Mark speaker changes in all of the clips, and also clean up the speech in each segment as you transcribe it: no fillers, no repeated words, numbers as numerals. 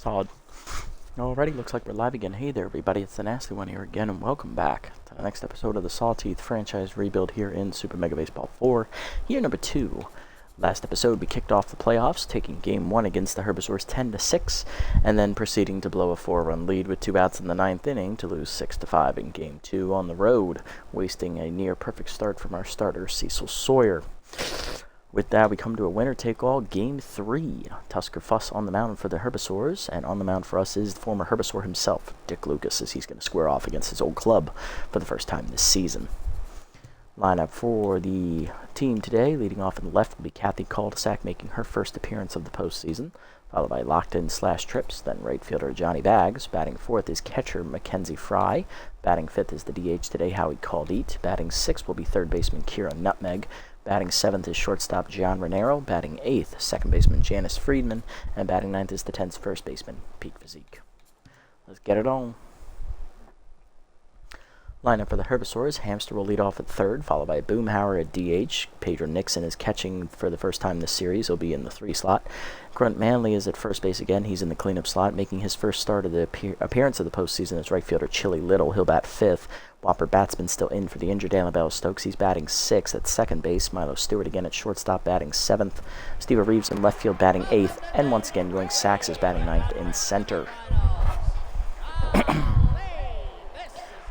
Speaker 1: Solid. Alrighty, looks like we're live again. Hey there, everybody. It's the Nasty One here again, and welcome back to the next episode of the Sawteeth franchise rebuild here in Super Mega Baseball 4. Year number 2. Last episode, we kicked off the playoffs, taking Game 1 against the Herbisaurs 10-6, and then proceeding to blow a 4-run lead with 2 outs in the 9th inning to lose 6-5 in Game 2 on the road, wasting a near-perfect start from our starter, Cecil Sawyer. With that, we come to a winner-take-all Game 3. Tusker Fuss on the mound for the Herbisaurs, and on the mound for us is the former Herbisaur himself, Dick Lucas, as he's going to square off against his old club for the first time this season. Lineup for the team today, leading off in the left, will be Kathy Cul-de-Sac, making her first appearance of the postseason, followed by Lockton/Trips, then right fielder Johnny Bags. Batting fourth is catcher Mackenzie Fry. Batting fifth is the DH today, Howie Caldeet. Batting sixth will be third baseman Kira Nutmeg. Batting seventh is shortstop John Renero. Batting eighth, second baseman Janice Friedman. And batting ninth is the 10th first baseman, Pete Physique. Let's get it on. Lineup for the Herbisaurs, Hamster will lead off at third, followed by Boomhauer at DH. Pedro Nixon is catching for the first time this series. He'll be in the 3 slot. Grunt Manley is at first base again. He's in the cleanup slot, making his first start of the appearance of the postseason as right fielder Chili Little. He'll bat fifth. Whopper Batsman still in for the injured Annabelle Stokes. He's batting sixth at second base. Milo Stewart again at shortstop, batting seventh. Steve Reeves in left field, batting eighth. And once again, Yoink Sachs is batting ninth in center.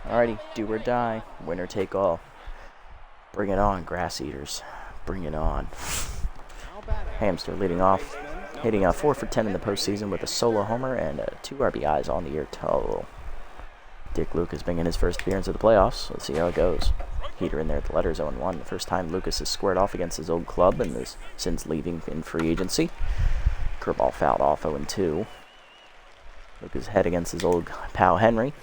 Speaker 1: Alrighty, do or die, winner take all. Bring it on, grass eaters. Bring it on. Hamster leading off, hitting 4 for 10 in the postseason with a solo homer and 2 RBIs on the year total. Dick Lucas bringing his first appearance of the playoffs. Let's see how it goes. Heater in there at the letters 0-1. The first time Lucas has squared off against his old club and is since leaving in free agency. Curveball fouled off 0-2. Lucas head against his old pal Henry.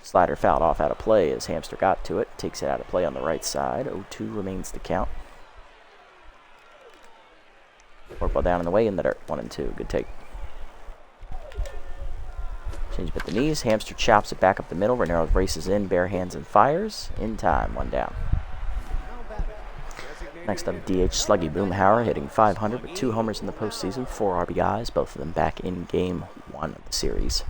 Speaker 1: Slider fouled off out of play as Hamster got to it. Takes it out of play on the right side. 0-2 remains the count. Forkball down in the way in the dirt. 1-2. Good take. Change up at the knees. Hamster chops it back up the middle. Renero races in, bare hands and fires. In time. 1 down. Next up, DH Sluggy Boomhauer hitting .500 with 2 homers in the postseason, 4 RBIs, both of them back in Game 1 of the series.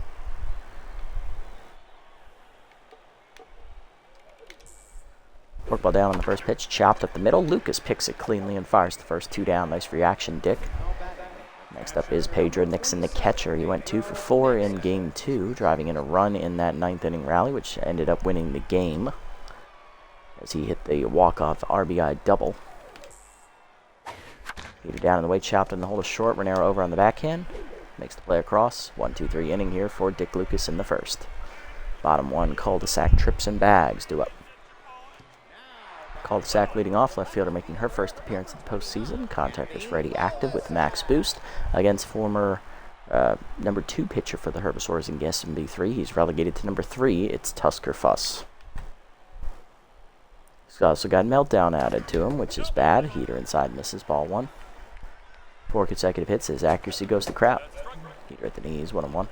Speaker 1: Forkball down on the first pitch, chopped up the middle. Lucas picks it cleanly and fires the first 2 down. Nice reaction, Dick. Next up is Pedro Nixon, the catcher. He went 2 for 4 in Game 2, driving in a run in that 9th inning rally, which ended up winning the game as he hit the walk-off RBI double. Peter down in the way, chopped in the hole to short. Renero over on the backhand. Makes the play across. 1-2-3 inning here for Dick Lucas in the first. Bottom 1, Cul-de-Sac, Trips, and Bags due up. Cul-de-Sac leading off, left fielder making her first appearance of the postseason. Contact is ready active with max boost against former number 2 pitcher for the Herbisaurs in SMB3. He's relegated to number 3. It's Tusker Fuss. He's also got Meltdown added to him, which is bad. Heater inside misses, ball 1. 4 consecutive hits. His accuracy goes to crap. Heater at the knees, 1-1.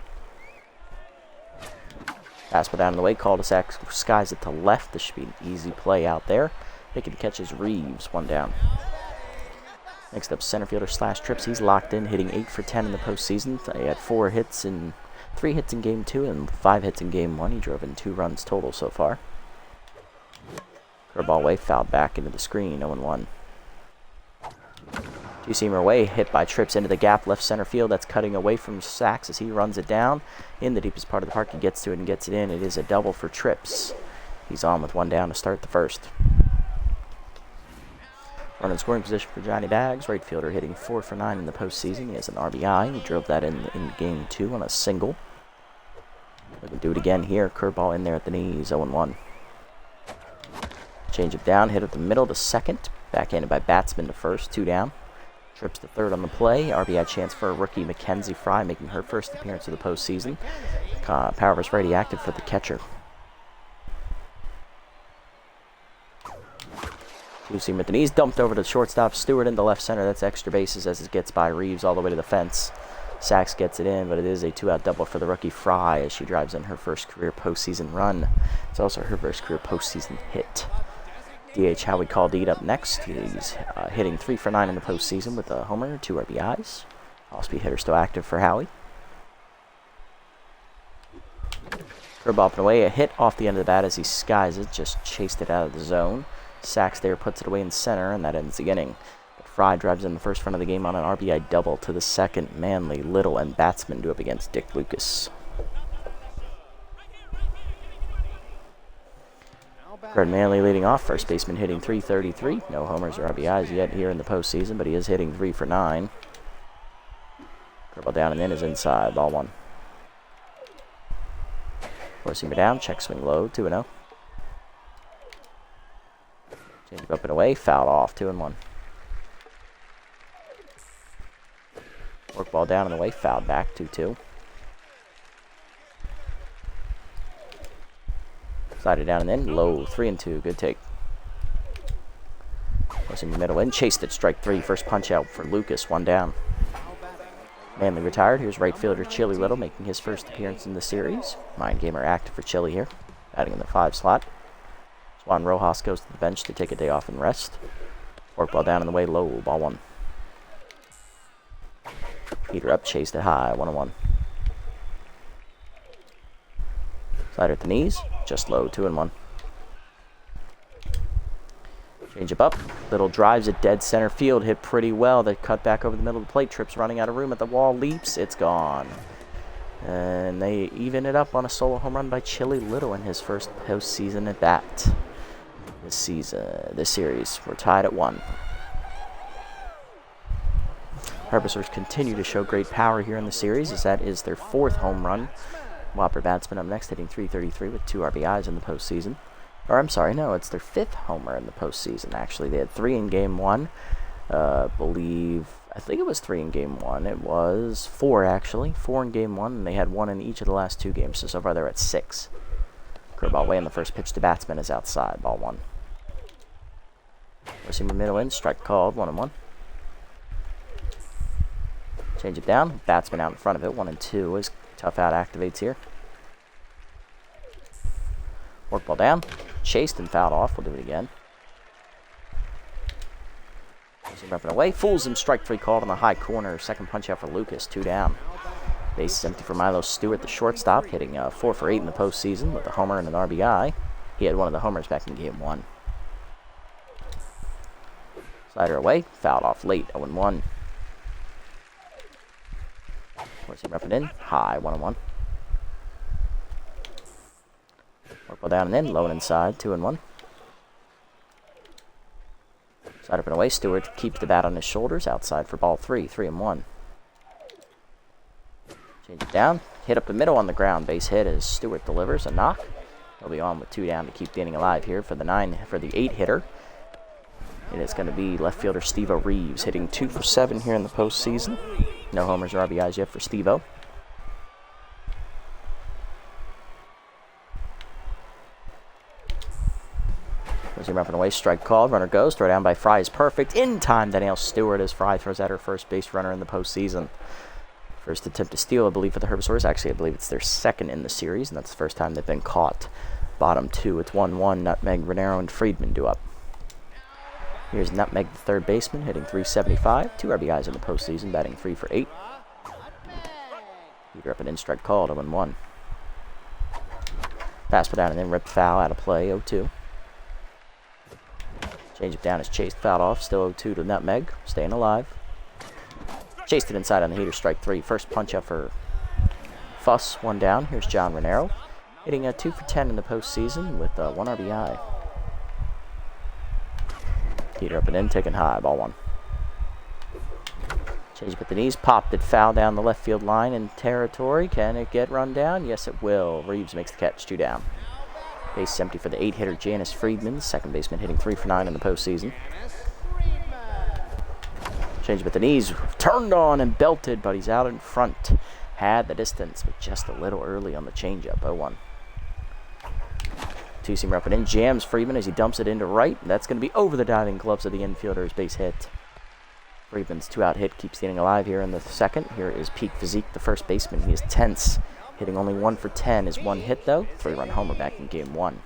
Speaker 1: Fastball down in the way. Cul-de-Sac skies it to left. This should be an easy play out there. Making the catch is Reeves, 1 down. Next up, center fielder /Trips. He's locked in, hitting 8 for 10 in the postseason. He had 3 hits in Game 2 and 5 hits in Game 1. He drove in 2 runs total so far. Curveball away, fouled back into the screen, 0-1. Two-seamer away, hit by Trips into the gap, left center field. That's cutting away from Sachs as he runs it down. In the deepest part of the park, he gets to it and gets it in. It is a double for Trips. He's on with 1 down to start the first. Run in scoring position for Johnny Bags, right fielder hitting 4 for 9 in the postseason. He has an RBI. He drove that in Game 2 on a single. We can do it again here. Curveball in there at the knees, 0-1. Change it down, hit at the middle to second. Backhanded by Batsman to first, 2 down. Trips to third on the play. RBI chance for rookie Mackenzie Fry, making her first appearance of the postseason. Power is ready active for the catcher. Two-seam at the knees, dumped over to shortstop. Stewart into left center. That's extra bases as it gets by Reeves all the way to the fence. Sachs gets it in, but it is a 2-out double for the rookie Fry as she drives in her first career postseason run. It's also her first career postseason hit. DH Howie Caldeet up next. He's hitting 3 for 9 in the postseason with a homer, 2 RBIs. All-speed hitter still active for Howie. Curveball up and away, a hit off the end of the bat as he skies it, just chased it out of the zone. Sacks there, puts it away in center, and that ends the inning. But Fry drives in the first run of the game on an RBI double to the second. Manley, Little, and Batsman do up against Dick Lucas. Fred Manley leading off, first baseman hitting .333. No homers or RBIs yet here in the postseason, but he is hitting 3 for 9. Curveball down and in is inside, ball 1. Four-seamer down, check swing low, 2-0. Change up and away, fouled off, 2-1. Work ball down and away, fouled back, 2-2. Slider down and in, low, 3-2, good take. Four-seamer middle in, chased it, strike 3, first punch out for Lucas, 1 down. Manley retired. Here's right fielder Chili Little making his first appearance in the series. Mind gamer active for Chili here, batting in the 5 slot. Juan Rojas goes to the bench to take a day off and rest. Fork ball down in the way, low, ball 1. Heater up, chased it high, 1-1. Slider at the knees, just low, 2-1. Change up. Little drives at dead center field, hit pretty well. They cut back over the middle of the plate. Trips running out of room at the wall, leaps, it's gone. And they even it up on a solo home run by Chili Little in his first postseason at bat. This series, we're tied at 1. Herbisaurs continue to show great power here in the series, as that is their 4th home run. Whopper Batsman up next, hitting .333 with 2 RBIs in the postseason. Or, I'm sorry, no, it's their 5th homer in the postseason, actually. They had 3 in Game 1. I think it was 3 in Game 1. It was 4, actually. 4 in Game 1, and they had 1 in each of the last 2 games, so far they're at 6. Curveball away, and the first pitch to Batsman is outside, ball 1. Four-seamer middle in, strike called, 1-1. Change it down, Batsman out in front of it, 1-2 as tough out activates here. Work ball down, chased and fouled off. We'll do it again. Up and away, fools him. Strike 3 called on the high corner. Second punch out for Lucas, 2 down. Base is empty for Milo Stewart, the shortstop, hitting 4 for 8 in the postseason with a homer and an RBI. He had one of the homers back in Game 1. Slider away, fouled off late, 0-1. Force him up and in, high, 1-1. Work ball down and in, low and inside, 2-1. Side up and away, Stewart keeps the bat on his shoulders, outside for ball 3, 3-1. Change it down, hit up the middle on the ground, base hit as Stewart delivers a knock. He'll be on with 2 down to keep the inning alive here for the 8 hitter. And it's going to be left fielder Steve-O Reeves, hitting 2 for 7 here in the postseason. No homers or RBIs yet for Steve-O. Goes him up and away, strike called, runner goes, throw down by Fry is perfect. In time to nail Stewart as Fry throws out her first base runner in the postseason. First attempt to steal, I believe, for the Herbisaurs. Actually, I believe it's their 2nd in the series, and that's the first time they've been caught. Bottom 2, it's 1-1. Nutmeg, Renero, and Friedman do up. Here's Nutmeg, the third baseman, hitting .375. 2 RBIs in the postseason, batting 3 for 8. Heater up and in, strike called, 0-1. Fastball down and in, ripped foul, out of play, 0-2. Change it down is chased, fouled off, still 0-2 to Nutmeg, staying alive. Chased it inside on the heater, strike 3. First punch up for Fuss, 1 down. Here's John Renero, hitting 2 for 10 in the postseason with 1 RBI. Heater up and in, taken high, ball 1. Change up at the knees, popped it foul down the left field line in territory. Can it get run down? Yes, it will. Reeves makes the catch, 2 down. Base empty for the 8 hitter Janice Friedman, second baseman, hitting 3 for 9 in the postseason. Change up at the knees, turned on and belted, but he's out in front. Had the distance, but just a little early on the changeup, 0-1. Two-seamer up and in, jams Friedman as he dumps it into right. That's going to be over the diving gloves of the infielder's base hit. Friedman's 2-out hit keeps the inning alive here in the 2nd. Here is Pete Physique, the first baseman. He is tense, hitting only 1 for 10. His 1 hit, though, 3-run homer back in Game 1.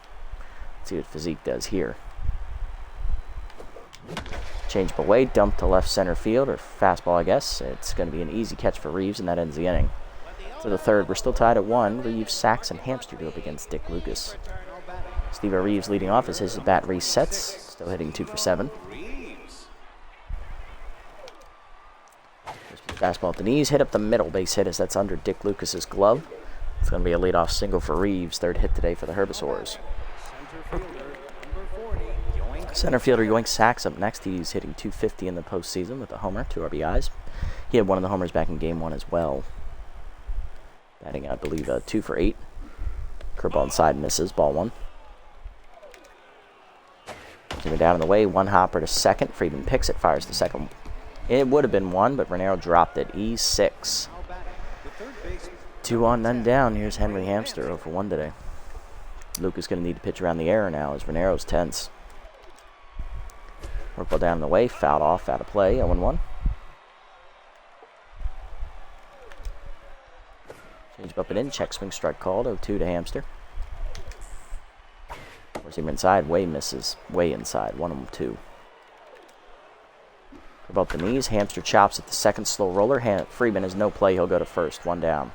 Speaker 1: Let's see what Physique does here. Change up away, dump to left center field, or fastball, I guess. It's going to be an easy catch for Reeves, and that ends the inning. to the third. We're still tied at 1. Reeves, Sachs, and Hamster go up against Dick Lucas. Steve Reeves leading off as his bat resets. Still hitting 2 for 7. Fastball at the knees, hit up the middle, base hit as that's under Dick Lucas's glove. It's going to be a leadoff single for Reeves, third hit today for the Herbisaurs. Center fielder Yoink Sachs up next. He's hitting .250 in the postseason with a homer, 2 RBIs. He had one of the homers back in Game 1 as well. Batting, I believe, 2 for 8. Curveball inside misses, ball 1. Taking down in the way, one hopper to second. Friedman picks it, fires the second. It would have been 1, but Renero dropped it. E6. 2 on, none down. Here's Henry Hamster, 0 for 1 today. Luke is going to need to pitch around the error now as Renero's tense. Work ball down in the way, fouled off, out of play, 0-1. Change up and in, check swing strike called, 0-2 to Hamster. Four-seamer inside, way misses, way inside, 1-2. About the knees, Hamster chops at the second, slow roller. Friedman has no play, he'll go to first, 1 down.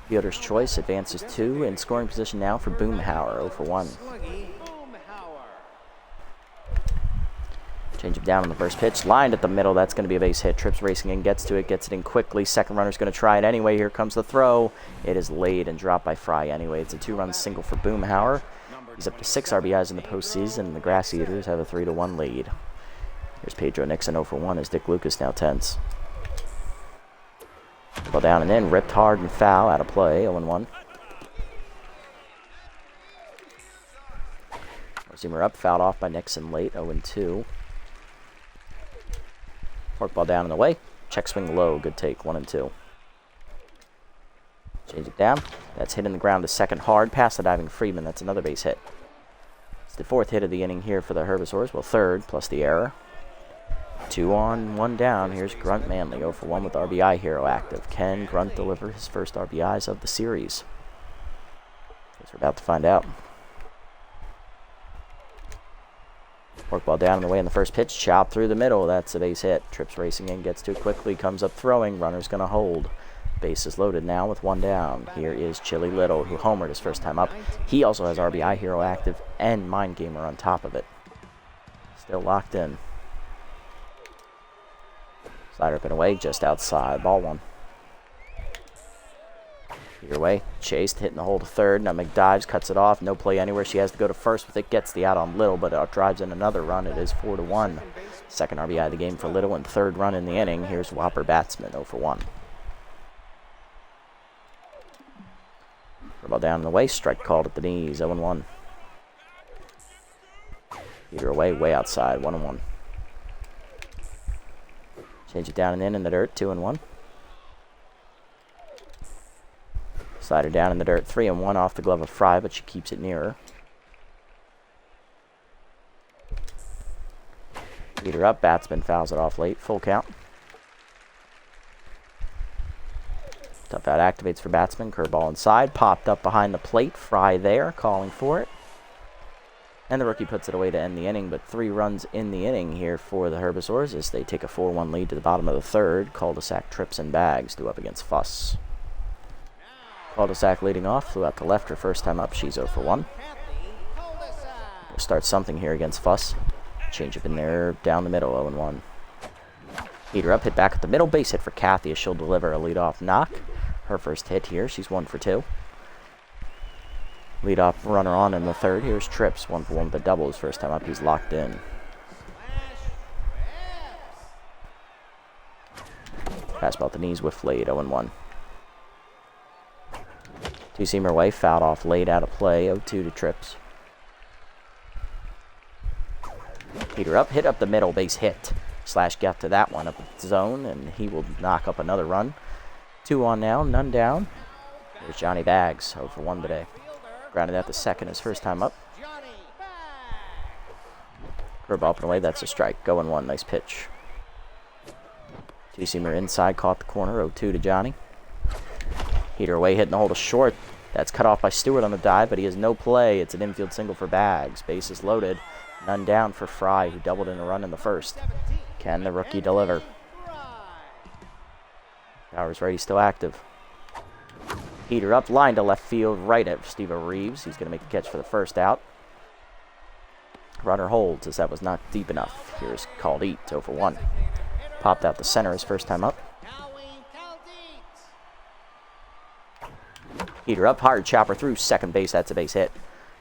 Speaker 1: Fielder's choice advances 2, in scoring position now for Boomhauer, 0 for 1. Change him down on the first pitch, lined at the middle, that's going to be a base hit. Trips racing in, gets it in quickly. Second runner's going to try it anyway. Here comes the throw. It is laid and dropped by Fry anyway. It's a 2-run single for Boomhauer. He's up to 6 RBIs in the postseason, and the Grass Eaters have a 3-1 lead. Here's Pedro Nixon, 0 for 1, as Dick Lucas now tense. Ball down and in, ripped hard and foul, out of play, 0-1. Four-seamer up, fouled off by Nixon late, 0-2. Fork ball down in the way, check swing low, good take, 1-2. Change it down, that's hitting the ground to second hard, past the diving Friedman, that's another base hit. It's the 4th hit of the inning here for the Herbisaurs, well, 3rd, plus the error. 2 on, 1 down. Here's Grunt Manley, 0 for 1 with RBI hero active. Can Grunt deliver his first RBIs of the series? Guess we're about to find out. Work ball down in the way in the first pitch. Chop through the middle. That's a base hit. Trips racing in, gets to it quickly, comes up throwing. Runner's going to hold. Base is loaded now with 1 down. Here is Chili Little, who homered his first time up. He also has RBI hero active and Mind Gamer on top of it. Still locked in. Slider up and away, just outside, ball 1. Either way, chased, hitting the hole to third. Now McDives cuts it off, no play anywhere. She has to go to first with it, gets the out on Little, but it drives in another run. It is 4-1. Second RBI of the game for Little and 3rd run in the inning. Here's Whopper Batsman, 0 for 1. Ball down in the way, strike called at the knees, 0-1. Either away, way outside, 1-1. Change it down and in the dirt, 2-1. Slider down in the dirt, 3-1 off the glove of Fry, but she keeps it nearer. Leader up, Batsman fouls it off late, full count. Tough out activates for Batsman, curveball inside, popped up behind the plate, Fry there, calling for it. And the rookie puts it away to end the inning, but 3 runs in the inning here for the Herbisaurs as they take a 4-1 lead to the bottom of the 3rd. Cul-de-sac, Trips, and Bags due up against Fuss. Cul-de-sac leading off, flew out to left her first time up. She's 0 for 1. We'll start something here against Fuss. Change up in there, down the middle, 0-1. Heater up, hit back at the middle, base hit for Kathy as she'll deliver a leadoff knock. Her first hit here, she's 1 for 2. Leadoff runner on in the 3rd. Here's Trips, 1 for 1 with a double. His first time up, he's locked in. Fastball at the knees with late, 0-1. Two-seamer away, fouled off late, out of play, 0-2 to Trips. Heater up, hit up the middle, base hit. Slash get to that one up the zone, and he will knock up another run. 2 on now, none down. There's Johnny Bags, 0 for 1 today. Grounded out the second his first time up. Curveball up and away, that's a strike. 0-1, nice pitch. Two-seamer inside, caught the corner, 0-2 to Johnny. Heater away, hitting the hole to short. That's cut off by Stewart on the dive, but he has no play. It's an infield single for Bags. Base is loaded. None down for Fry, who doubled in a run in the 1st. Can the rookie deliver? Power's ready, still active. Heater up, line to left field, right at Steve Reeves. He's going to make the catch for the first out. Runner holds as that was not deep enough. Here's called Eat, 0 for 1. Popped out the center his first time up. Heater up, hard chopper through second base. That's a base hit.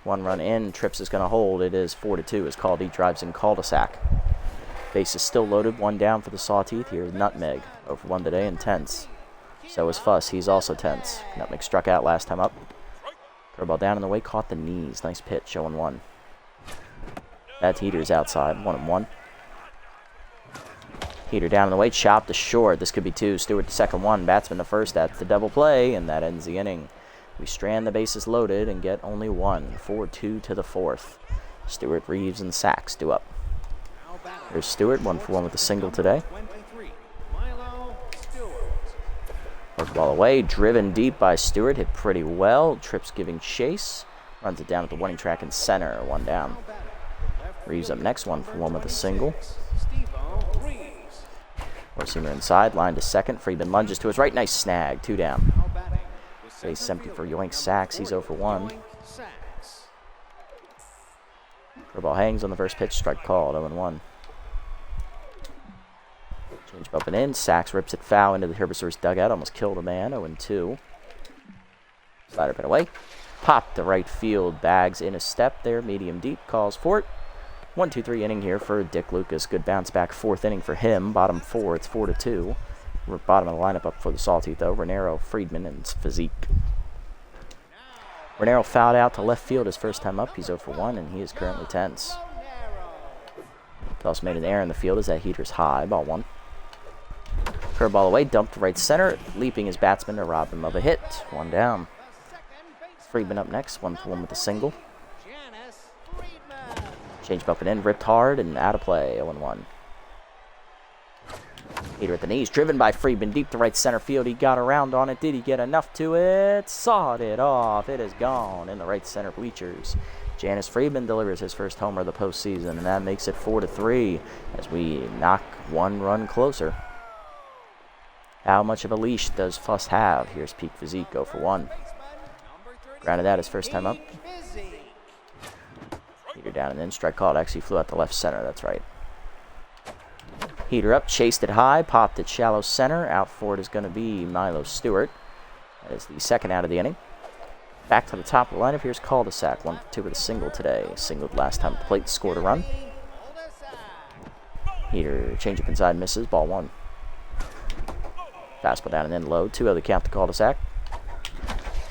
Speaker 1: 1 run in. Trips is going to hold. It is 4-2 as Called Eat drives in cul-de-sac. Base is still loaded. 1 down for the Sawteeth. Here's Nutmeg, 0 for 1 today and tense. So is Fuss. He's also tense. Nutmeg struck out last time up. Curveball down in the way. Caught the knees. Nice pitch. 0-1. That Heater's outside. 1-1. Heater down in the way. Chopped to short. This could be 2. Stewart to second 1. Batsman to first. That's the double play, and that ends the inning. We strand the bases loaded and get only 1. 4-2 to the 4th. Stewart, Reeves, and Sachs due up. Here's Stewart. 1 for 1 with a single today. Work ball away. Driven deep by Stewart. Hit pretty well. Trips giving chase. Runs it down at the warning track in center. 1 down. Reeves up next. 1 for 1 with a single. Seamer inside, line to second. Friedman lunges to his right. Nice snag. 2 down. Base empty for Yoink Sachs. He's 0 for 1. Curveball hangs on the first pitch. Strike called. 0-1. Change up and in. Sachs rips it foul into the Herbisaurs dugout. Almost killed a man. 0-2. Slider pin away. Pop to right field. Bags in a step there. Medium deep. Calls for it. 1-2-3 inning here for Dick Lucas. Good bounce back 4th inning for him. Bottom 4, it's 4-2. We're bottom of the lineup up for the Sawteeth though. Renero, Friedman, and Physique. Renero fouled out to left field his first time up. He's 0 for 1, and he is currently tense. Also made an error in the field as that Heater's high. Ball 1. Curveball away, dumped to right center. Leaping his batsman to rob him of a hit. 1 down. Friedman up next. 1 for 1 with a single. Change up and in, ripped hard and out of play. 0-1. Heater at the knees, driven by Friedman deep to right center field. He got around on it. Did he get enough to it? Sawed it off. It is gone in the right center bleachers. Janice Friedman delivers his first homer of the postseason, and that makes it 4-3 as we knock 1 run closer. How much of a leash does Fuss have? Here's Peak Physique, 0 for 1. Grounded out his first time up. Heater down and in. Strike called. Actually flew out the left center. That's right. Heater up. Chased it high. Popped it shallow center. Out for it is going to be Milo Stewart. That is the second out of the inning. Back to the top of the lineup. Here's Cul-de-sac. 1 for 2 with a single today. Singled last time at the plate. Scored a run. Heater changeup inside. Misses. Ball 1. Fastball down and in low. 2-0 count to Cul-de-sac.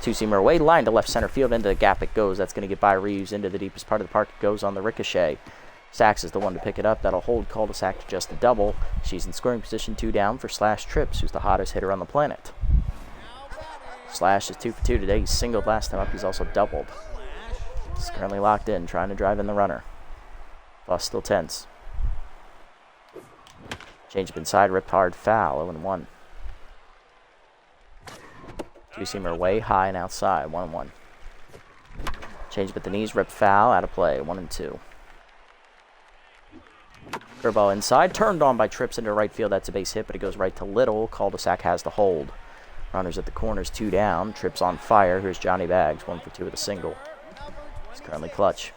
Speaker 1: 2-seamer away, line to left center field, into the gap it goes. That's going to get by Reeves into the deepest part of the park. It goes on the ricochet. Sachs is the one to pick it up. That'll hold Cul-de-sac to just a double. She's in scoring position 2 down for Slash Trips, who's the hottest hitter on the planet. Slash is 2 for 2 today. He's singled last time up. He's also doubled. He's currently locked in, trying to drive in the runner. Fuss still tense. Change up inside, ripped hard, foul, 0-1. 2-seamer away, high and outside, 1-1. Change up at the knees, rip foul, out of play, 1-2. Curveball inside, turned on by Trips into right field. That's a base hit, but it goes right to Little. Cul-de-sac has the hold. Runners at the corners, 2 down. Trips on fire. Here's Johnny Bags, 1 for 2 with a single. He's currently clutch.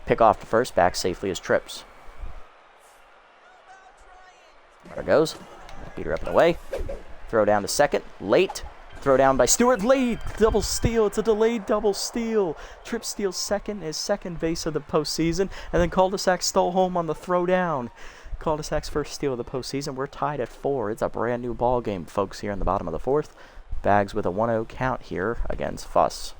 Speaker 1: Pick off to first, back safely as Trips. There it goes. Heater up and away. Throw down to second. Late. Throw down by Stewart. Late. Double steal. It's a delayed double steal. Tripp steals second, his second base of the postseason. And then Cul-de-sac stole home on the throw down. Cul-de-sac's first steal of the postseason. We're tied at 4. It's a brand new ball game, folks, here in the bottom of the 4th. Bags with a 1-0 count here against Fuss.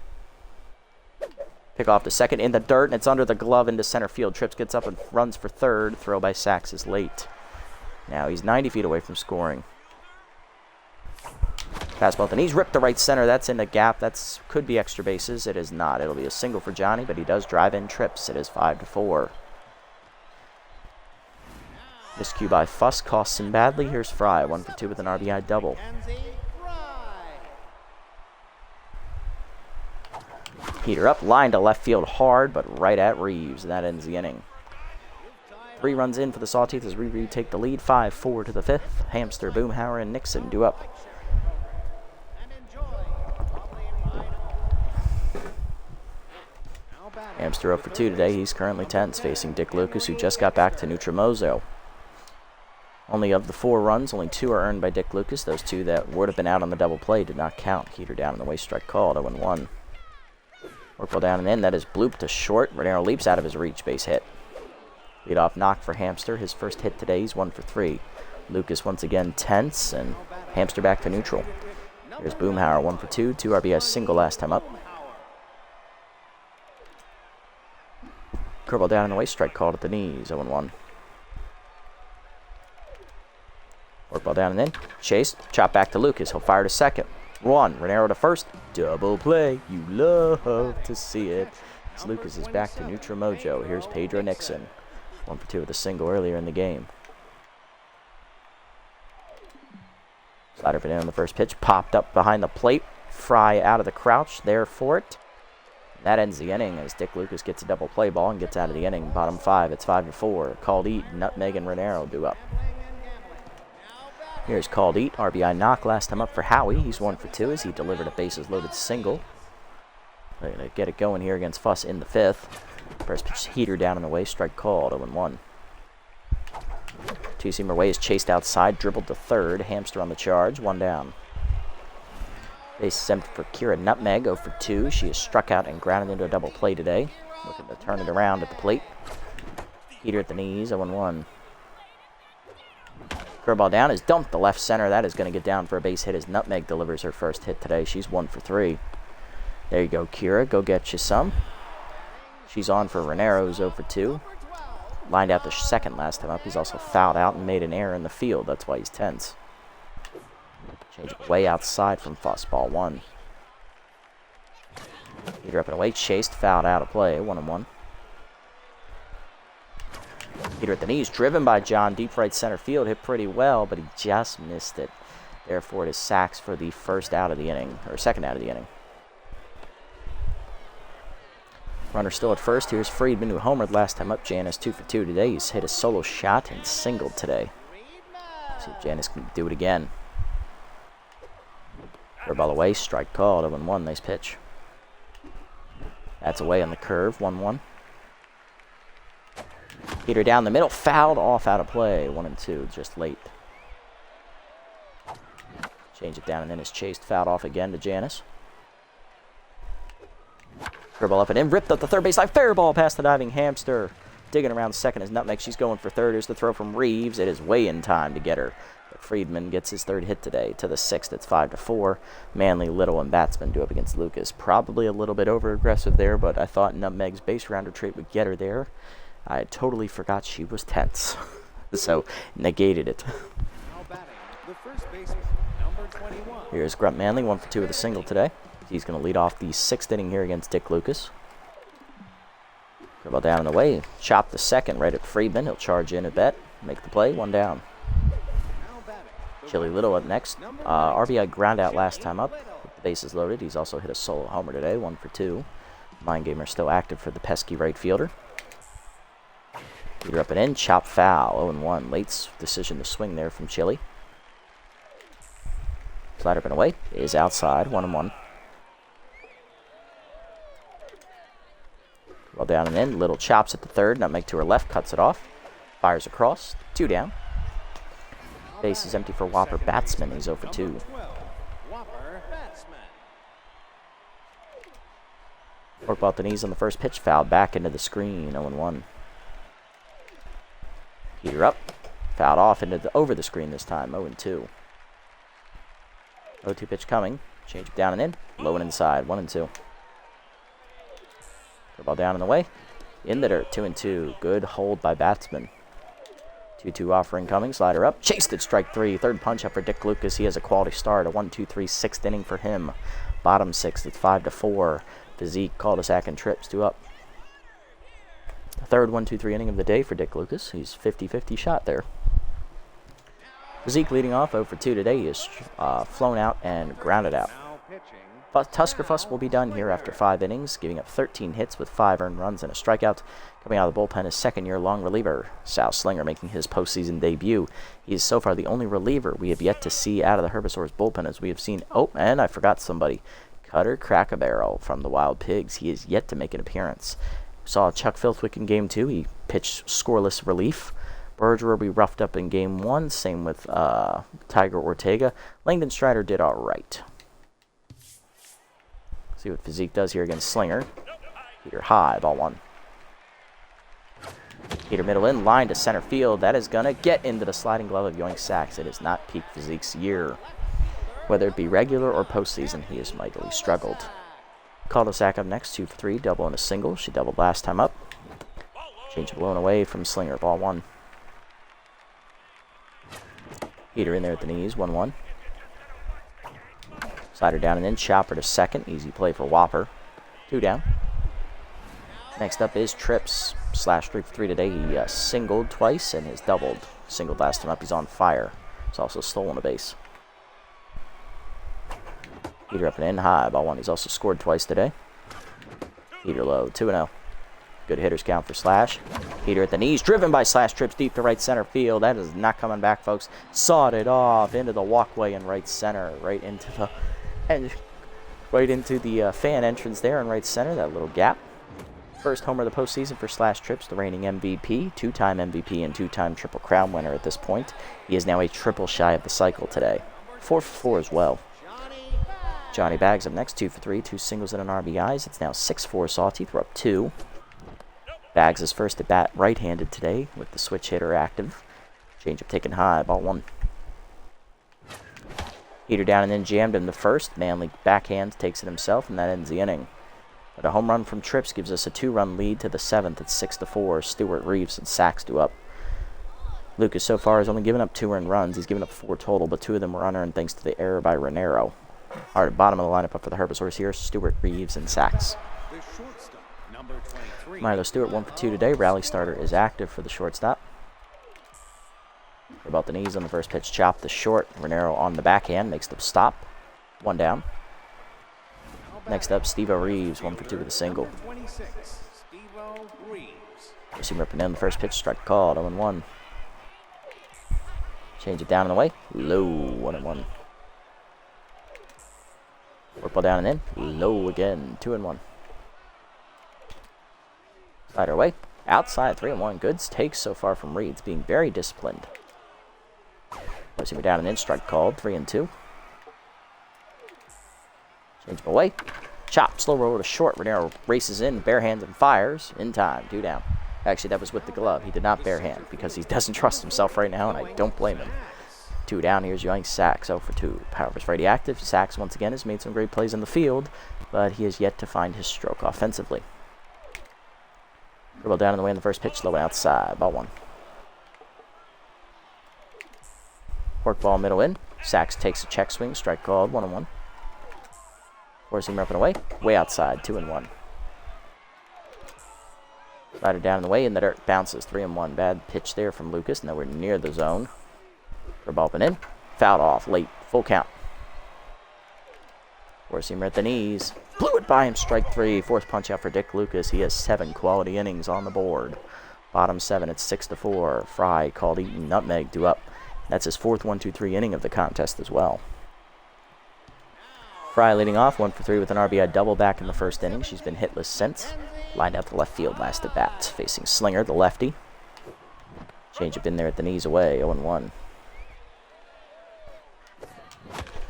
Speaker 1: Pick off to second in the dirt, and it's under the glove into center field. Trips gets up and runs for third. Throw by Sachs is late. Now he's 90 feet away from scoring. Fastball at the knees, ripped to right center. That's in the gap. That could be extra bases. It is not. It'll be a single for Johnny, but he does drive in Trips. It is 5-4. Miscue by Fuss costs him badly. Here's Fry, 1 for 2 with an RBI double. Heater up, line to left field hard, but right at Reeves, and that ends the inning. 3 runs in for the Sawteeth as we take the lead, 5-4 to the 5th. Hamster, Boomhauer, and Nixon due up. Hamster up for 2 today. He's currently tense, facing Dick Lucas, who just got back to Nutrimozo. Only of the 4 runs, only 2 are earned by Dick Lucas. Those 2 that would have been out on the double play did not count. Heater down in the waist, strike called, 0-1. Work ball down and in. That is blooped to short. Renero leaps out of his reach, base hit. Leadoff knock for Hamster. His first hit today, he's 1 for 3. Lucas once again tense, and Hamster back to neutral. Here's Boomhauer, 1 for 2. 2 RBI single last time up. Curveball down in the waist, strike called at the knees, 0-1. Work ball down and in. Chase, chop back to Lucas. He'll fire to second. 1. Renero to first. Double play. You love to see it. As Lucas is back to neutral mojo. Here's Pedro Nixon. 1 for 2 with a single earlier in the game. Slider for in on the first pitch. Popped up behind the plate. Fry out of the crouch. There for it. That ends the inning as Dick Lucas gets a double play ball and gets out of the inning. Bottom 5. It's 5-4. Called Eat, Nutmeg, and Renero do up. Here's Called Eat. RBI knock last time up for Howie. He's 1 for 2 as he delivered a bases-loaded single. They're going to get it going here against Fuss in the 5th. First pitch heater down in the way. Strike called. 0-1. Two-seamer way is chased outside. Dribbled to third. Hamster on the charge. 1 down. Base is empty for Kira Nutmeg. 0 for 2. She is struck out and grounded into a double play today. Looking to turn it around at the plate. Heater at the knees. 0-1. Curveball down is dumped to left center. That is going to get down for a base hit as Nutmeg delivers her first hit today. She's 1 for 3. There you go, Kira. Go get you some. She's on for Renero's 0 for 2. Lined out the second last time up. He's also fouled out and made an error in the field. That's why he's tense. Change it way outside from Fuss. Ball 1. Heater up and away. Chased. Fouled out of play. 1-1. Heater at the knees, driven by John, deep right center field, hit pretty well, but he just missed it. Therefore, it is sacks for the first out of the inning, or second out of the inning. Runner still at first. Here's Friedman, who homered last time up. Janice 2 for 2 today. He's hit a solo shot and singled today. See if Janice can do it again. Curveball away, strike called. 0-1. Nice pitch. That's away on the curve. 1-1. Heater down the middle, fouled off out of play. 1-2, just late. Change it down and then is chased, fouled off again to Janice. Curveball up and in, ripped up the third base line. Fair ball past the diving Hamster. Digging around second is Nutmeg. She's going for third. Here's the throw from Reeves. It is way in time to get her. But Friedman gets his third hit today to the 6th. It's 5-4. Manley, Little, and Batsman do up against Lucas. Probably a little bit over-aggressive there, but I thought Nutmeg's base rounder trait would get her there. I totally forgot she was tense, so negated it. Here's Grunt Manley, 1 for 2 with a single today. He's going to lead off the 6th inning here against Dick Lucas. Curveball down and away. Chop the second right at Friedman. He'll charge in a bet, make the play, 1 down. Chili Little up next. RBI ground out last time up. With the bases loaded. He's also hit a solo homer today, 1 for 2. Mind Gamer still active for the pesky right fielder. Heater up and in, chop foul, 0-1. Late decision to swing there from Chili. Slider up and away is outside, 1-1. Well down and in, Little chops at the third, Nutmeg to her left, cuts it off. Fires across, 2 down. Base is empty for Whopper Batsman, he's 0 for 2. Work ball at the knees on the first pitch, foul back into the screen, 0-1. Heater up, fouled off into over the screen this time, 0-2. 0-2 pitch coming, change it down and in, low and inside, 1-2. Ball down in the way, in the dirt, 2-2. Good hold by Batsman. 2-2 offering coming, slider up, chased it, strike 3. Third punch up for Dick Lucas. He has a quality start, a 1-2-3 6th inning for him. Bottom 6th, it's 5-4. Physique, cul-de-sac, and trips, 2 up. Third 1-2-3 inning of the day for Dick Lucas. He's 50-50 shot there. Physique leading off 0 for 2 today. He is flown out and grounded out. Tusker Fuss will be done here after 5 innings, giving up 13 hits with 5 earned runs and a strikeout. Coming out of the bullpen is second-year long reliever Sal Slinger, making his postseason debut. He is so far the only reliever we have yet to see out of the Herbisaurs bullpen, as we have seen. Oh, and I forgot somebody. Cutter Crack-A-Barrel from the Wild Pigs. He is yet to make an appearance. Saw Chuck Filthwick in game 2. He pitched scoreless relief. Berger will be roughed up in game 1. Same with Tiger Ortega. Langdon Strider did all right. See what Physique does here against Slinger. Heater high, ball 1. Heater middle in, line to center field. That is going to get into the sliding glove of Yoink Sachs. It is not peak Physique's year. Whether it be regular or postseason, he has mightily struggled. Called Sack up next, 2 for 3, double and a single. She doubled last time up. Change blown away from Slinger, ball 1. Heater in there at the knees, 1-1. Slider down and in, chopper to second. Easy play for Whopper. 2 down. Next up is Trips. Slash 3 for 3 today. He singled twice and has doubled. Singled last time up. He's on fire. He's also stolen a base. Heater up and in high, ball 1. He's also scored twice today. Heater low, 2-0. Good hitters count for Slash. Heater at the knees, driven by Slash. Trips deep to right center field. That is not coming back, folks. Sawed it off into the walkway in right center, right into the fan entrance there in right center. That little gap. First homer of the postseason for Slash Trips, the reigning MVP, 2-time MVP and 2-time Triple Crown winner at this point. He is now a triple shy of the cycle today. 4 for 4 as well. Johnny Bags up next, 2 for 3, 2 singles and an RBIs. It's now 6-4 Sawteeth. We're up 2. Bags is first at bat right-handed today with the switch hitter active. Change up taken high, ball 1. Heater down and then jammed in the first. Manley backhand takes it himself, and that ends the inning. But a home run from Trips gives us a 2-run lead to the 7th. It's 6-4. Stewart, Reeves, and Sachs do up. Lucas so far has only given up 2 earned runs. He's given up 4 total, but 2 of them were unearned thanks to the error by Renero. All right, bottom of the lineup up for the Herbisaurs here, Stewart, Reeves, and Sachs. Milo Stewart 1 for 2 today. Rally starter is active for the shortstop. About the knees on the first pitch, chopped the short. Renero on the backhand makes the stop. 1 down. Next up, Steve-O Reeves, 1 for 2 with a single. Receiver up and in the first pitch, strike called, 0-1. Change it down and away, low, 1-1. Work ball down and in, low again, 2-1. Slider away, outside, 3-1. Good takes so far from Reeds, being very disciplined. Receiver down and in, strike called, 3-2. Change him away. Chop, slow roll to short. Renero races in, bare hands and fires. In time, 2 down. Actually, that was with the glove. He did not bare hand because he doesn't trust himself right now, and I don't blame him. 2 down. Here's Yoink Sachs, 0 for 2. Power is ready active. Sachs, once again, has made some great plays in the field, but he has yet to find his stroke offensively. Dribble down in the way in the first pitch, low and outside. Ball 1. Work ball middle in. Sachs takes a check swing. Strike called, 1-1. Forcing him up and away. Way outside, 2-1. Slider down in the way, and the dirt bounces, 3-1. Bad pitch there from Lucas, nowhere near the zone. For ball up and in. Fouled off, late, full count. Forcing him at the knees. Blew it by him, strike 3. Force punch out for Dick Lucas. He has 7 quality innings on the board. Bottom 7, it's 6-4. Fry called Eaton, Nutmeg due up. That's his 4th 1-2-3 inning of the contest as well. Fry leading off, 1 for 3 with an RBI double back in the first inning. She's been hitless since. Lined out to left field last at bat. Facing Slinger, the lefty. Change up in there at the knees away, 0-1.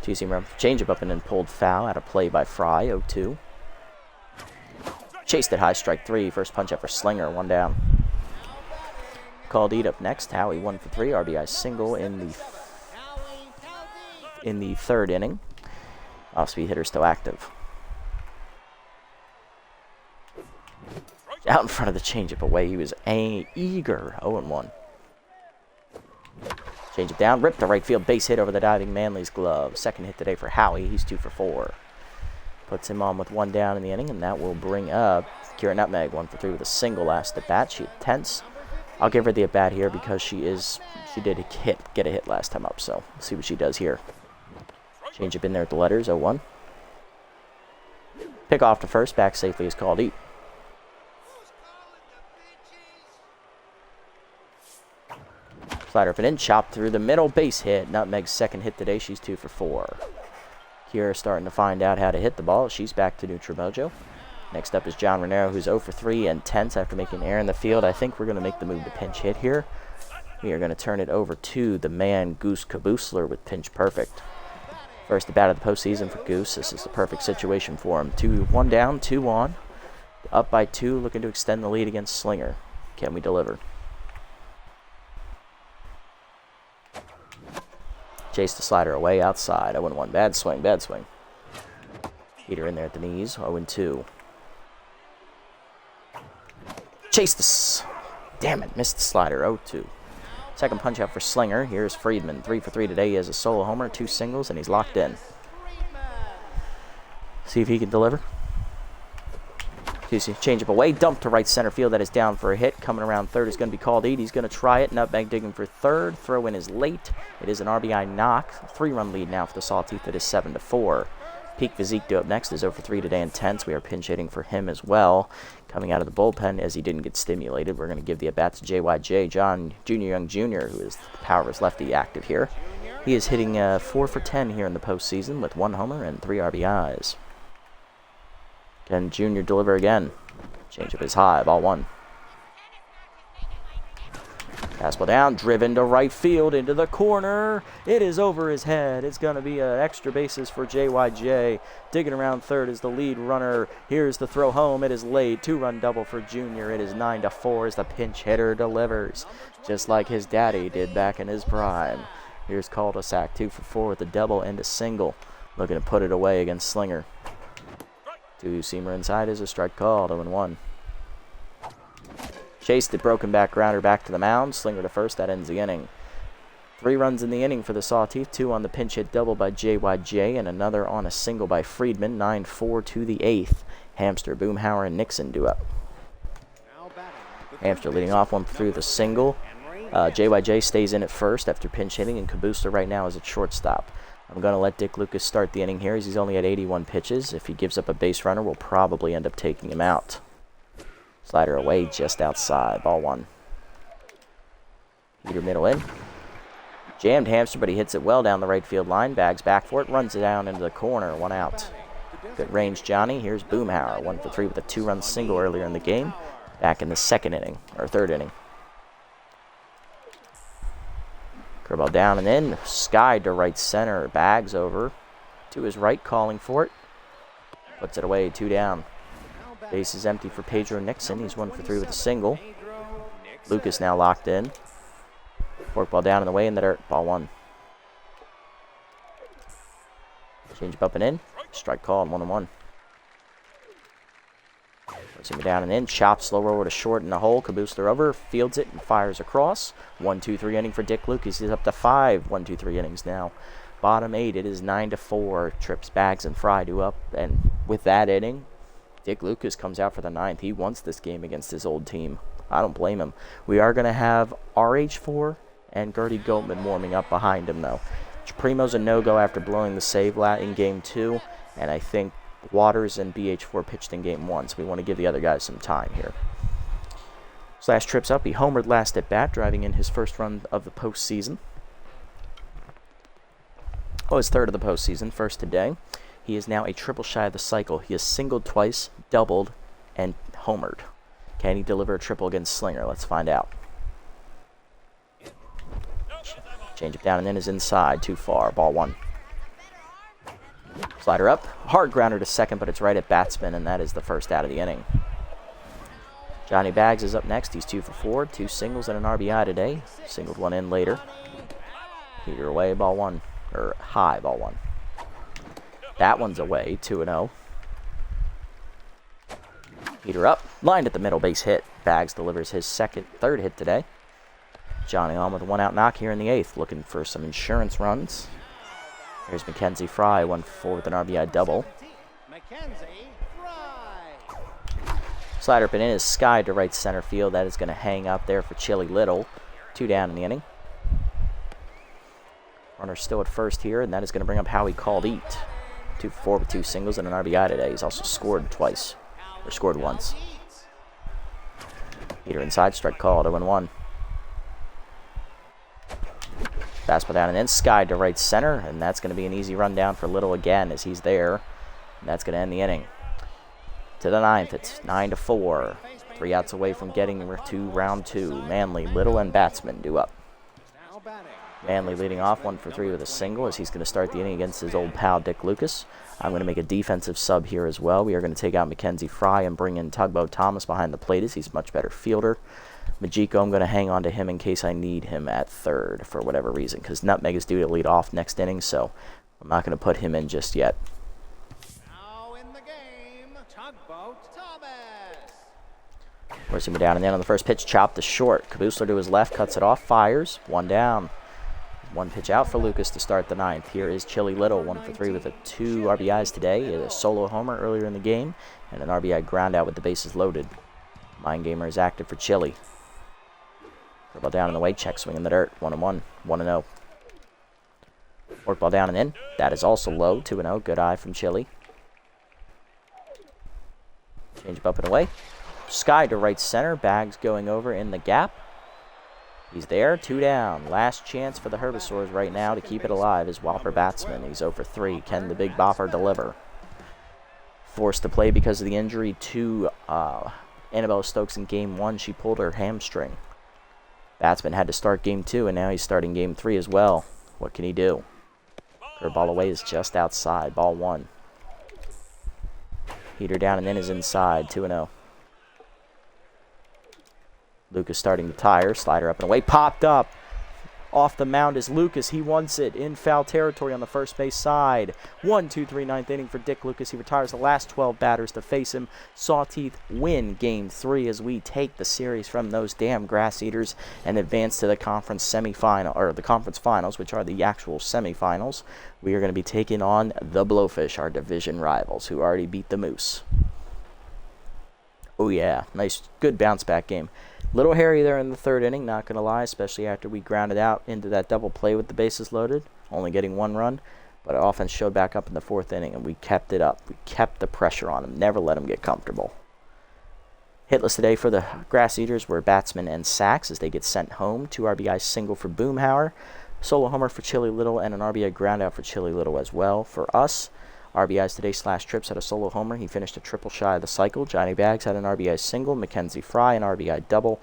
Speaker 1: Two-seamer change up and then pulled foul out of play by Fry, 0-2. Chased it high, strike 3. First punch out for Slinger, 1 down. Called Eat up next. Howie 1 for 3. RBI single in the 3rd inning. Off-speed hitter still active. Out in front of the changeup away. He was eager. 0-1. Change it down. Ripped to right field. Base hit over the diving Manley's glove. 2nd hit today for Howie. He's 2 for 4. Puts him on with 1 down in the inning, and that will bring up Kira Nutmeg 1 for 3 with a single last at bat. She tense. I'll give her the at bat here because she did get a hit last time up. So we'll see what she does here. Change up in there at the letters, 0-1. Pick off to first, back safely is called Eat. Slider up and in, chop through the middle, base hit. Nutmeg's 2nd hit today, she's 2 for 4. Kira starting to find out how to hit the ball. She's back to neutral mojo. Next up is John Renero, who's 0 for 3 and tense after making an error in the field. I think we're going to make the move to pinch hit here. We are going to turn it over to the man, Goose Kabusler, with pinch perfect. First at bat of the postseason for Goose. This is the perfect situation for him. 1 down, 2 on. Up by 2, looking to extend the lead against Slinger. Can we deliver? Chase the slider away outside. 0-1. Bad swing, bad swing. Heater in there at the knees. 0-2. Chase this. Damn it, missed the slider. 0-2. Second punch out for Slinger. Here's Friedman. 3 for 3 today. He has a solo homer, 2 singles, and he's locked in. See if he can deliver. Change up away. Dump to right center field. That is down for a hit. Coming around third is going to be called 8. He's going to try it. Nutmeg digging for third. Throw in is late. It is an RBI knock. 3-run lead now for the Sawteeth. It is 7-4. Peak Vizikdo up next is 0 for 3 today and tense. We are pinch hitting for him as well. Coming out of the bullpen as he didn't get stimulated. We're going to give the at-bat to JYJ, John Young Jr., who is the powerless lefty active here. He is hitting 4 for 10 here in the postseason with 1 homer and 3 RBIs. Can Jr. deliver again? Change up is high, ball 1. Fastball down, driven to right field, into the corner. It is over his head. It's going to be an extra bases for JYJ. Digging around third is the lead runner. Here's the throw home. It is late. 2-run double for Junior. It is 9-4 as the pinch hitter delivers, just like his daddy did back in his prime. Here's cul-de-sac, 2 for 4 with a double and a single. Looking to put it away against Slinger. 2-seamer inside is a strike called. 0-1. Chased it, broken back grounder back to the mound. Slinger to first, that ends the inning. 3 runs in the inning for the Sawteeth, 2 on the pinch hit double by JYJ, and another on a single by Friedman. 9-4 to the 8th. Hamster, Boomhauer, and Nixon do up. Hamster leading off 1 through the single. JYJ stays in at first after pinch hitting, and Kabooster right now is at shortstop. I'm going to let Dick Lucas start the inning here as he's only at 81 pitches. If he gives up a base runner, we'll probably end up taking him out. Slider away just outside. Ball 1. Heater middle in. Jammed Hamster, but he hits it well down the right field line. Bags back for it. Runs it down into the corner. 1 out. Good range, Johnny. Here's Boomhauer. 1 for 3 with a 2-run single earlier in the game. Back in the third inning. Curveball down and in. Skied to right center. Bags over to his right, calling for it. Puts it away. 2 down. Base is empty for Pedro Nixon. He's 1 for 3 with a single. Lucas now locked in. Forkball down in the way in the dirt. Ball 1. Change up and in. Strike call and 1-1. Puts him down and in. Chop slow roller to short in the hole. Kabooster over. Fields it and fires across. 1-2-3 inning for Dick Lucas. He's up to 5 1-2-3 innings now. Bottom 8. It is 9-4. Trips, Bags, and Fry do up. And with that inning, Dick Lucas comes out for the 9th. He wants this game against his old team. I don't blame him. We are going to have RH4 and Gertie Goatman warming up behind him, though. Primo's a no-go after blowing the save in Game 2, and I think Waters and BH4 pitched in Game 1, so we want to give the other guys some time here. Slash trips up. He homered last at bat, driving in his first run of the postseason. Oh, his third of the postseason, first today. He is now a triple shy of the cycle. He has singled twice, doubled, and homered. Can he deliver a triple against Slinger? Let's find out. Change it down and in is inside. Too far. Ball 1. Slider up. Hard grounder to second, but it's right at batsman, and that is the first out of the inning. Johnny Bags is up next. He's 2 for 4. 2 singles and an RBI today. Singled 1 in later. Heater away. Ball 1. Or high. Ball 1. That one's away, 2-0. Heater up, lined at the middle base hit. Bags delivers his third hit today. Johnny on with a 1-out knock here in the 8th, looking for some insurance runs. Here's Mackenzie Fry, 1 for 4 with an RBI double. Slider up and in is Sky to right center field. That is going to hang out there for Chili Little. 2 down in the inning. Runner still at first here, and that is going to bring up Howie Caldete. 2 for 4 with 2 singles and an RBI today. He's also scored twice, or scored once. Heater inside, strike called, 0-1. Fastball down and in, Sky to right center, and that's going to be an easy run down for Little again as he's there. And that's going to end the inning. To the ninth, it's 9-4. 3 outs away from getting to round 2. Manley, Little, and Batsman due up. Manley leading off 1 for 3 with a single as he's going to start the inning against his old pal Dick Lucas. I'm going to make a defensive sub here as well. We are going to take out Mackenzie Fry and bring in Tugboat Thomas behind the plate as he's a much better fielder. Majiko, I'm going to hang on to him in case I need him at third for whatever reason, because Nutmeg is due to lead off next inning, so I'm not going to put him in just yet.
Speaker 2: Now in the game, Tugboat Thomas.
Speaker 1: Forcing him down and in on the first pitch, chopped to short. Kabusler to his left, cuts it off, fires, 1 down. 1 pitch out for Lucas to start the ninth. Here is Chili Little, 1 for 3 with 2 RBIs today. A solo homer earlier in the game, and an RBI ground out with the bases loaded. Mind Gamer is active for Chili. Ball down in the way, check swing in the dirt. 1-1, 1-0. Work ball down and in. That is also low, 2-0. Good eye from Chili. Change up and away. Sky to right center. Bags going over in the gap. He's there, 2 down. Last chance for the Herbisaurs right now to keep it alive is Whopper Batsman. He's 0 for 3. Can the Big Bopper deliver? Forced to play because of the injury to Annabelle Stokes in Game 1. She pulled her hamstring. Batsman had to start Game 2, and now he's starting Game 3 as well. What can he do? Curveball away is just outside. Ball 1. Heater down and in is inside. 2-0. Lucas starting the tire. Slider up and away. Popped up. Off the mound is Lucas. He wants it in foul territory on the first base side. 1-2-3 ninth inning for Dick Lucas. He retires the last 12 batters to face him. Sawteeth win Game 3 as we take the series from those damn Grass Eaters and advance to the conference semifinal, or the conference finals, which are the actual semifinals. We are going to be taking on the Blowfish, our division rivals, who already beat the Moose. Oh yeah, nice, good bounce back game. Little hairy there in the 3rd inning, not going to lie, especially after we grounded out into that double play with the bases loaded, only getting 1 run. But our offense showed back up in the 4th inning, and we kept it up. We kept the pressure on him, never let him get comfortable. Hitless today for the Grass Eaters were Batsman and Sachs as they get sent home. 2 RBI single for Boomhauer, solo homer for Chili Little, and an RBI ground out for Chili Little as well. For us, RBIs today / trips had a solo homer. He finished a triple shy of the cycle. Johnny Bags had an RBI single. Mackenzie Fry an RBI double.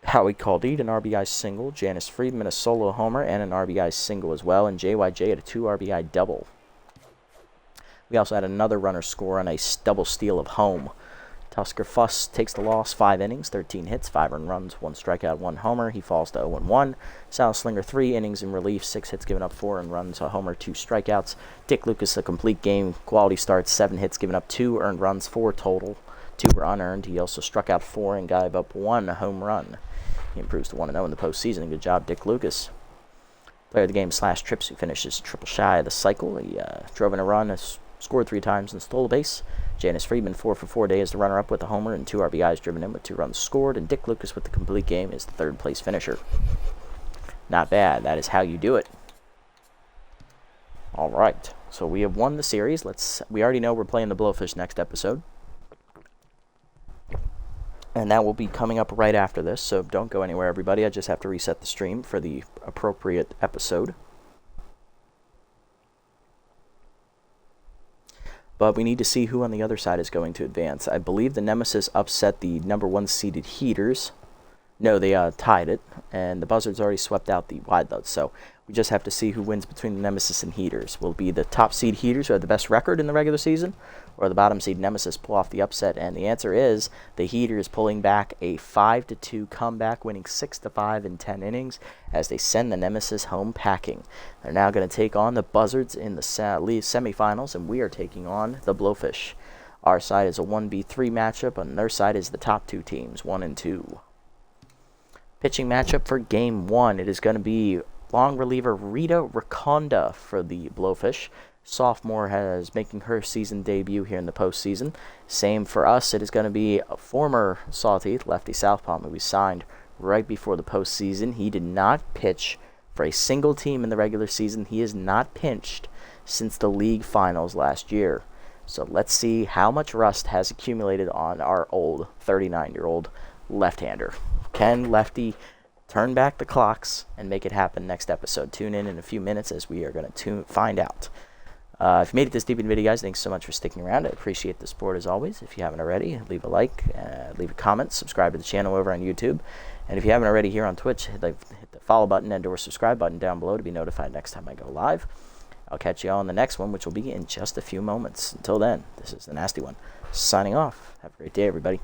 Speaker 1: Howie Caldeed an RBI single. Janice Friedman a solo homer and an RBI single as well. And JYJ had a 2 RBI double. We also had another runner score on a double steal of home. Tusker Fuss takes the loss, 5 innings, 13 hits, 5 earned runs, 1 strikeout, 1 homer. He falls to 0-1. Sal Slinger, 3 innings in relief, 6 hits given up, 4 earned runs, a homer, 2 strikeouts. Dick Lucas, a complete game, quality start, 7 hits given up, 2 earned runs, 4 total. 2 were unearned. He also struck out 4 and gave up 1 home run. He improves to 1-0 in the postseason. Good job, Dick Lucas. Player of the game / trips, who finishes triple shy of the cycle. He drove in a run, scored 3 times and stole a base. Janice Friedman 4 for 4 days, the runner-up with a homer and 2 RBIs driven in with 2 runs scored. And Dick Lucas with the complete game is the 3rd place finisher. Not bad. That is how you do it. All right. So we have won the series. We already know we're playing the Blowfish next episode. And that will be coming up right after this. So don't go anywhere, everybody. I just have to reset the stream for the appropriate episode. But we need to see who on the other side is going to advance. I believe the Nemesis upset the number 1 seeded Heaters. No, they tied it, and the Buzzards already swept out the Wide Loads. So we just have to see who wins between the Nemesis and Heaters. Will it be the top seed Heaters who have the best record in the regular season, or the bottom seed Nemesis pull off the upset? And the answer is the Heaters pulling back a 5-2 comeback, winning 6-5 in 10 innings as they send the Nemesis home packing. They're now going to take on the Buzzards in the semifinals, and we are taking on the Blowfish. Our side is a 1v3 matchup, and their side is the top 2 teams, 1 and 2. Pitching matchup for Game 1. It is going to be long reliever Rita Raconda for the Blowfish. Sophomore has making her season debut here in the postseason. Same for us. It is going to be a former Sawteeth, lefty southpaw, who we signed right before the postseason. He did not pitch for a single team in the regular season. He has not pinched since the league finals last year. So let's see how much rust has accumulated on our old 39-year-old left-hander. Can Lefty turn back the clocks and make it happen next episode? Tune in a few minutes as we are going to find out. If you made it this deep in the video, guys, thanks so much for sticking around. I appreciate the support as always. If you haven't already, leave a like, leave a comment, subscribe to the channel over on YouTube. And if you haven't already here on Twitch, hit the follow button and or subscribe button down below to be notified next time I go live. I'll catch you all in the next one, which will be in just a few moments. Until then, this is the Nasty One, signing off. Have a great day, everybody.